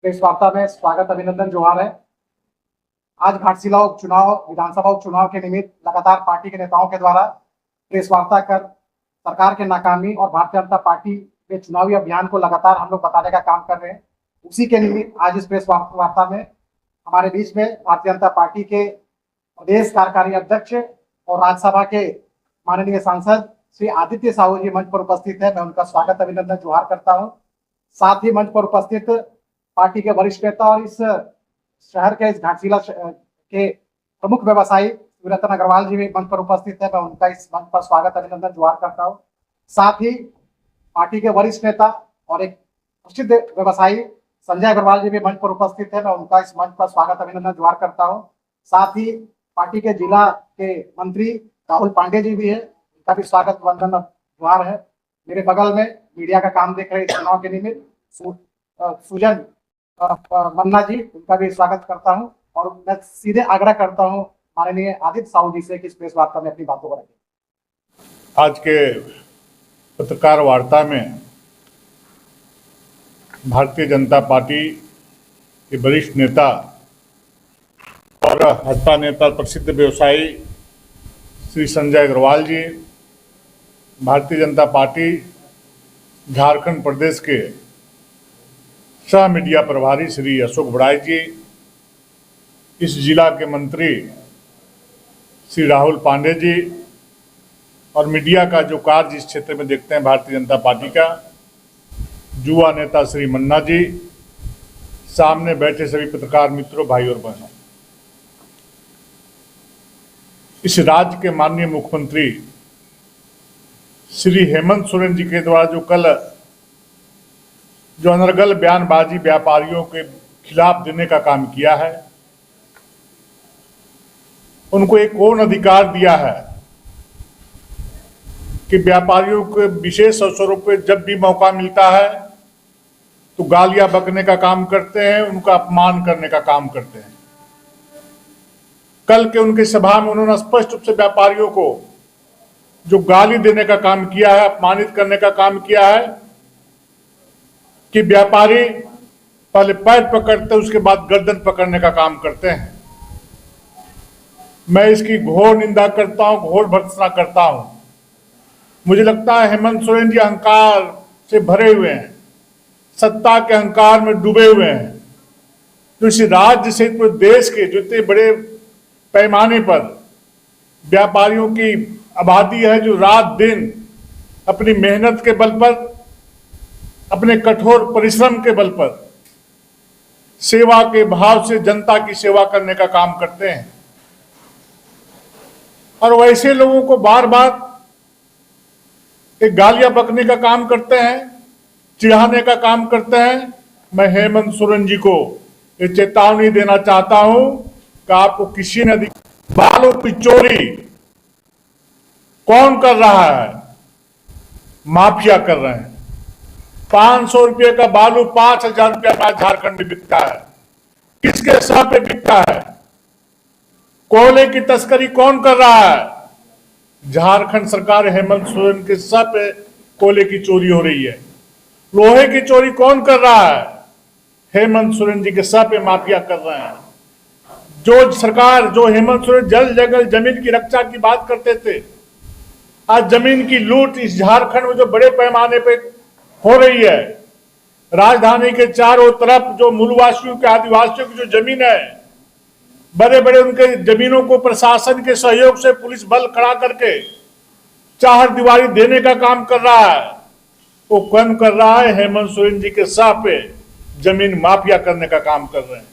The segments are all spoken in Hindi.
प्रेस वार्ता में स्वागत अभिनंदन जोहार है। आज घाटशिला उपचुनाव विधानसभा उपचुनाव के निमित्त लगातार पार्टी के नेताओं के द्वारा प्रेस वार्ता कर सरकार के नाकामी और भारतीय जनता पार्टी के चुनावी अभियान को लगातार हम लोग बताने का काम कर रहे हैं। उसी के निमित्त आज इस प्रेस वार्ता में हमारे बीच में भारतीय जनता पार्टी के प्रदेश कार्यकारी अध्यक्ष और राज्यसभा के माननीय सांसद श्री आदित्य साहू जी मंच पर उपस्थित है। मैं उनका स्वागत अभिनंदन जोहार करता हूं। साथ ही मंच पर उपस्थित पार्टी के वरिष्ठ नेता और इस शहर के इस घाटशिला के प्रमुख व्यवसायी रतन अग्रवाल जी भी मंच पर उपस्थित है। मैं उनका इस मंच पर स्वागत अभिनंदन जोहार करता हूं। साथ ही पार्टी के वरिष्ठ नेता और एक प्रसिद्ध व्यवसायी संजय अग्रवाल जी भी मंच पर उपस्थित है। मैं उनका इस मंच पर स्वागत अभिनंदन जोहार करता हूं। साथ ही पार्टी के जिला के मंत्री राहुल पांडे जी भी है, उनका भी स्वागत वंदन जोहार है। मेरे बगल में मीडिया का काम देख रहे चुनाव के निमित्त सुजन मन्ना जी, उनका भी स्वागत करता हूं और मैं सीधे आग्रह करता हूं माननीय आदित्य साहू जी से कि इस प्रेस वार्ता में अपनी बातों को रखें। आज के पत्रकार वार्ता में भारतीय जनता पार्टी के वरिष्ठ नेता और भाजपा नेता प्रसिद्ध व्यवसायी श्री संजय अग्रवाल जी, भारतीय जनता पार्टी झारखंड प्रदेश के सह मीडिया प्रभारी श्री अशोक बड़ाई जी, इस जिला के मंत्री श्री राहुल पांडे जी और मीडिया का जो कार्य इस क्षेत्र में देखते हैं भारतीय जनता पार्टी का, युवा नेता श्री मन्ना जी, सामने बैठे सभी पत्रकार मित्रों, भाई और बहनों, इस राज्य के माननीय मुख्यमंत्री श्री हेमंत सोरेन जी के द्वारा जो अनर्गल बयानबाजी व्यापारियों के खिलाफ देने का काम किया है, उनको एक कौन अधिकार दिया है कि व्यापारियों के विशेष अवसरों पर जब भी मौका मिलता है तो गालियां बकने का काम करते हैं, उनका अपमान करने का काम करते हैं। कल के उनके सभा में उन्होंने स्पष्ट रूप से व्यापारियों को जो गाली देने का काम किया है, अपमानित करने का काम किया है कि व्यापारी पहले पैर पकड़ते उसके बाद गर्दन पकड़ने का काम करते हैं। मैं इसकी घोर निंदा करता हूं, घोर भर्त्सना करता हूं। मुझे लगता है हेमंत सोरेन जी अहंकार से भरे हुए हैं, सत्ता के अहंकार में डूबे हुए हैं। तो इस राज्य से पूरे देश के जो इतने बड़े पैमाने पर व्यापारियों की आबादी है, जो रात दिन अपनी मेहनत के बल पर, अपने कठोर परिश्रम के बल पर सेवा के भाव से जनता की सेवा करने का काम करते हैं, और वैसे लोगों को बार बार एक गालियां बकने का काम करते हैं, चिढ़ाने का काम करते हैं। मैं हेमंत सोरेन जी को ये चेतावनी देना चाहता हूं कि आपको किसी ने बालों की चोरी कौन कर रहा है? माफिया कर रहे हैं। 500 रुपये का बालू 5000 रुपया में झारखंड में बिकता है। किसके सह पे बिकता है? कोयले की तस्करी कौन कर रहा है? झारखंड सरकार हेमंत सोरेन के सह पे कोयले की चोरी हो रही है। लोहे की चोरी कौन कर रहा है? हेमंत सोरेन जी के सह पे माफिया कर रहे हैं। जो सरकार, जो हेमंत सोरेन जल जंगल जमीन की रक्षा की बात करते थे, आज जमीन की लूट इस झारखंड में जो बड़े पैमाने पे हो रही है। राजधानी के चारों तरफ जो मूलवासियों के, आदिवासियों की जो जमीन है, बड़े बड़े उनके जमीनों को प्रशासन के सहयोग से पुलिस बल खड़ा करके चार दीवारी देने का काम कर रहा है। वो कौन कर रहा है? हेमंत सोरेन जी के सह पे जमीन माफिया करने का काम कर रहे हैं।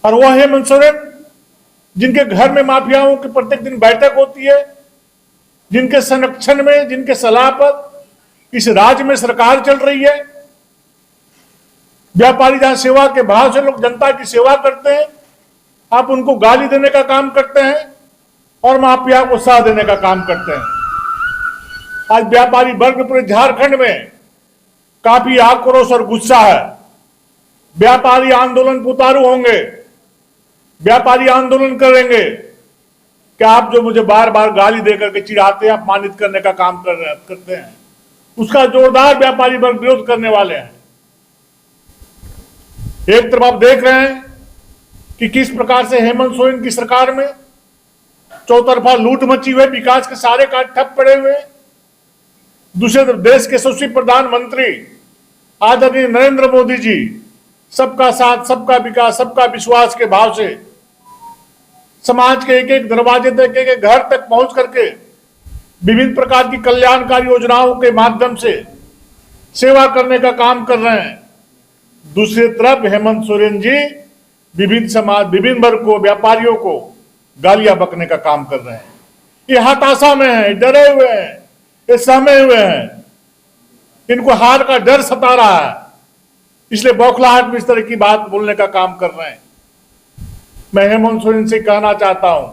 और वो हेमंत सोरेन जिनके घर में माफियाओं की प्रत्येक दिन बैठक होती है, जिनके संरक्षण में, जिनके सलाह पर इस राज्य में सरकार चल रही है। व्यापारी जहां सेवा के भाव से लोग जनता की सेवा करते हैं, आप उनको गाली देने का काम करते हैं और माफिया को साथ देने का काम करते हैं। आज व्यापारी वर्ग पूरे झारखंड में काफी आक्रोश और गुस्सा है। व्यापारी आंदोलन पर उतारू होंगे, व्यापारी आंदोलन करेंगे कि आप जो मुझे बार बार गाली देकर के चिढ़ाते हैं, अपमानित करने का काम करते हैं, उसका जोरदार व्यापारी वर्ग विरोध करने वाले हैं। एक तरफ आप देख रहे हैं कि किस प्रकार से हेमंत सोरेन की सरकार में चौतरफा लूट मची हुई, विकास के सारे कार्य ठप पड़े हुए। दूसरे तरफ देश के यशस्वी प्रधानमंत्री आदरणीय नरेंद्र मोदी जी सबका साथ, सबका विकास, सबका विश्वास के भाव से समाज के एक एक दरवाजे तक, एक एक घर तक पहुंच करके विभिन्न प्रकार की कल्याणकारी योजनाओं के माध्यम से सेवा करने का काम कर रहे हैं। दूसरी तरफ हेमंत सोरेन जी विभिन्न समाज, विभिन्न वर्ग को, व्यापारियों को गालियां बकने का काम कर रहे हैं। ये हताशा में है, डरे हुए हैं, ये सहमे हुए हैं, इनको हार का डर सता रहा है, इसलिए बौखलाहट में इस तरह की बात बोलने का काम कर रहे हैं। मैं हेमंत सोरेन से कहना चाहता हूं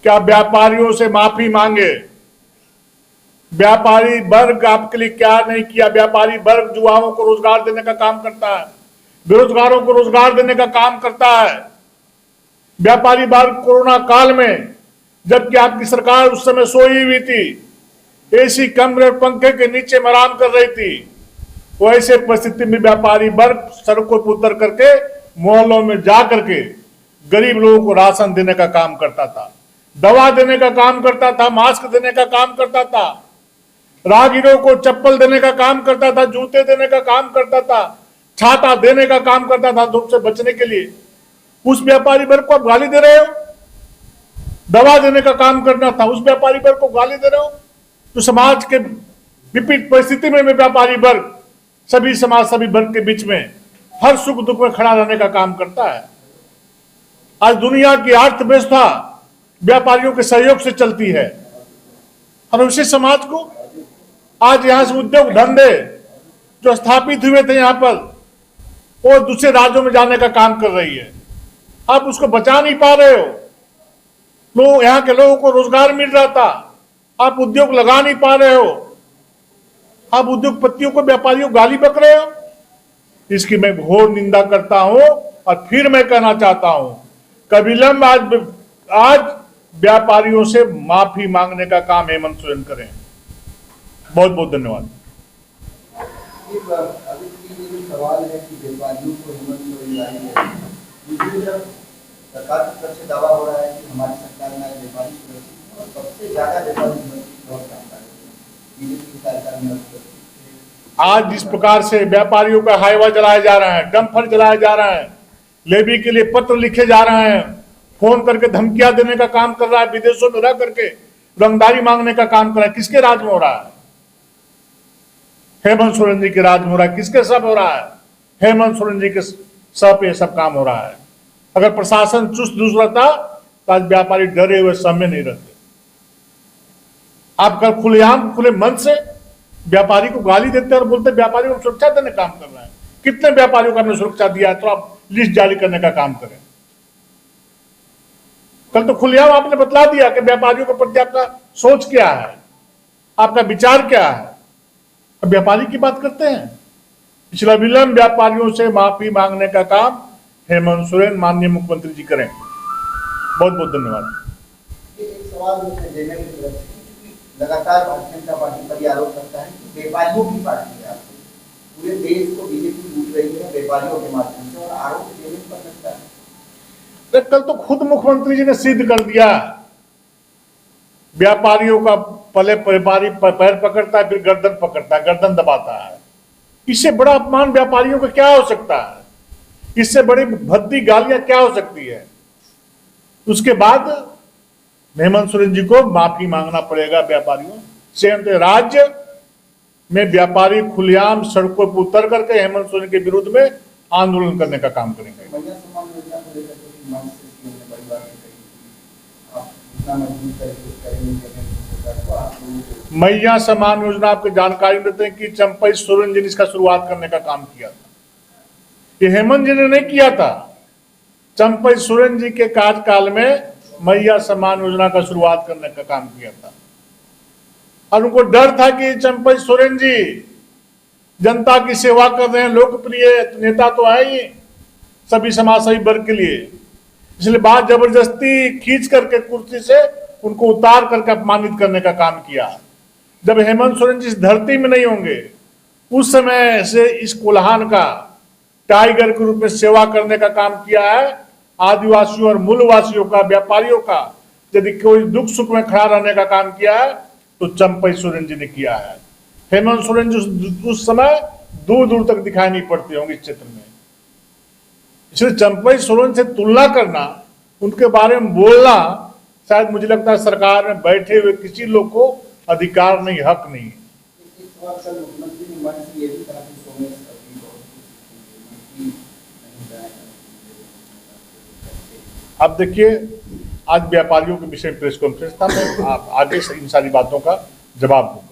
कि आप व्यापारियों से माफी मांगे। व्यापारी वर्ग आपके लिए क्या नहीं किया। व्यापारी वर्ग युवाओं को रोजगार देने का काम करता है, बेरोजगारों को रोजगार देने का काम करता है। व्यापारी वर्ग कोरोना काल में, जबकि आपकी सरकार उस समय सोई हुई थी, एसी कमरे और पंखे के नीचे में आराम कर रही थी, वो ऐसे परिस्थिति में व्यापारी वर्ग सड़कों पर उतर करके मोहल्लों में जा करके गरीब लोगों को राशन देने का काम करता था, दवा देने का काम करता था, मास्क देने का काम करता था, राहगीरों को चप्पल देने का काम करता था, जूते देने का काम करता था, छाता देने का काम करता था धूप से बचने के लिए। उस व्यापारी वर्ग को आप गाली दे रहे हो। दवा देने का काम करना था, उस व्यापारी वर्ग को गाली दे रहे हो। तो समाज के विपरीत परिस्थिति में व्यापारी वर्ग सभी समाज, सभी वर्ग के बीच में हर सुख दुख में खड़ा रहने का काम करता है। आज दुनिया की अर्थव्यवस्था व्यापारियों के सहयोग से चलती है और उसी समाज को आज यहां से उद्योग धंधे जो स्थापित हुए थे यहां पर, वो दूसरे राज्यों में जाने का काम कर रही है। आप उसको बचा नहीं पा रहे हो। लोग, यहां के लोगों को रोजगार मिल रहा था, आप उद्योग लगा नहीं पा रहे हो। आप उद्योगपतियों को, व्यापारियों को गाली बक रहे हो। इसकी मैं घोर निंदा करता हूं और फिर मैं कहना चाहता हूं कविलंब आज व्यापारियों से माफी मांगने का काम हेमंत सोरेन करें। बहुत बहुत धन्यवाद। सवाल है कि व्यापारियों को हेमंत सोरेन लाएंगे, दूसरी तरफ सरकार की तरफ से दावा हो रहा है कि हमारी सरकार में व्यापारी सुरक्षित और सबसे ज्यादा व्यापारी बीजेपी की सरकार में। आज जिस प्रकार से व्यापारियों का हाईवा जलाए जा रहे हैं, डंपर जलाए जा रहे हैं, लेवी के लिए पत्र लिखे जा रहे हैं, फोन करके धमकियां देने का काम कर रहा है, विदेशों में रह करके रंगदारी मांगने का काम कर रहा है, किसके राज में हो रहा है? हेमंत सोरेन जी के राज में हो रहा है। किसके सब हो रहा है? हेमंत सोरेन जी के सब पे सब काम हो रहा है। अगर प्रशासन चुस्त दुरुस्त रहता तो आज व्यापारी डरे हुए समय नहीं रहते। आप कल खुलेआम, खुले मन से व्यापारी को गाली देते और बोलते व्यापारी को सुरक्षा देने का काम कर रहे हैं। कितने व्यापारियों को आपने सुरक्षा दिया है? तो आप लिस्ट जारी करने का काम करें। कल तो खुलेआम आपने बतला दिया कि व्यापारियों के प्रति आपका सोच क्या है, आपका विचार क्या है। अब व्यापारी की बात करते हैं। पिछला विलंब व्यापारियों से माफी मांगने का काम हेमंत सोरेन माननीय मुख्यमंत्री जी करें। बहुत बहुत धन्यवाद। एक सवाल लगातार भारतीय जनता पार्टी पर आरोप करता है कि व्यापारियों की पार्टी है, पूरे देश को बीजेपी लूट रही है व्यापारियों के माध्यम से, और आरोप देने पर लगता है। कल तो खुद मुख्यमंत्री जी ने सिद्ध कर दिया, व्यापारियों का पहले व्यापारी पैर पकड़ता है, फिर गर्दन पकड़ता है, गर्दन दबाता है। इससे बड़ा अपमान व्यापारियों का क्या हो सकता है? इससे बड़ी भद्दी गालियां क्या हो सकती है? उसके बाद हेमंत सोरेन जी को माफी मांगना पड़ेगा व्यापारियों से। राज्य में व्यापारी खुलेआम सड़कों पर उतर करके हेमंत सोरेन के विरुद्ध में आंदोलन करने का काम करेंगे। मैया सम्मान योजना आपको जानकारी देते हैं कि चंपई सोरेन जी ने इसका शुरुआत करने का काम किया था। ये हेमंत जी ने नहीं किया था। चंपई सोरेन जी के कार्यकाल में मैया सम्मान योजना का शुरुआत करने का काम किया था, और उनको डर था कि चंपई सोरेन जी जनता की सेवा कर रहे हैं, लोकप्रिय नेता तो है ही सभी समाज, सभी वर्ग के लिए। इसलिए बात जबरदस्ती खींच करके कुर्सी से उनको उतार करके अपमानित करने का काम किया। जब हेमंत सोरेन जी इस धरती में नहीं होंगे, उस समय से इस कोल्हान का टाइगर के रूप में सेवा करने का काम किया है। आदिवासियों और मूलवासियों का, व्यापारियों का यदि कोई दुख सुख में खड़ा रहने का काम किया है तो चंपई सोरेन जी ने किया है। हेमंत सोरेन जी उस समय दूर दूर तक दिखाई नहीं पड़ते होंगे इस क्षेत्र में। इसलिए चंपई सोरेन से तुलना करना, उनके बारे में बोलना, शायद मुझे लगता है सरकार में बैठे हुए किसी लोग को अधिकार नहीं, हक नहीं। इस बार कल मुख्यमंत्री ने मन से ये भी कहा कि सोमेश अभी बहुत कुछ नहीं जाएगा। अब देखिए, आज व्यापारियों के विषय में प्रेस कॉन्फ्रेंस था, मैं आगे से इन सारी बातों का जवाब दूंगा।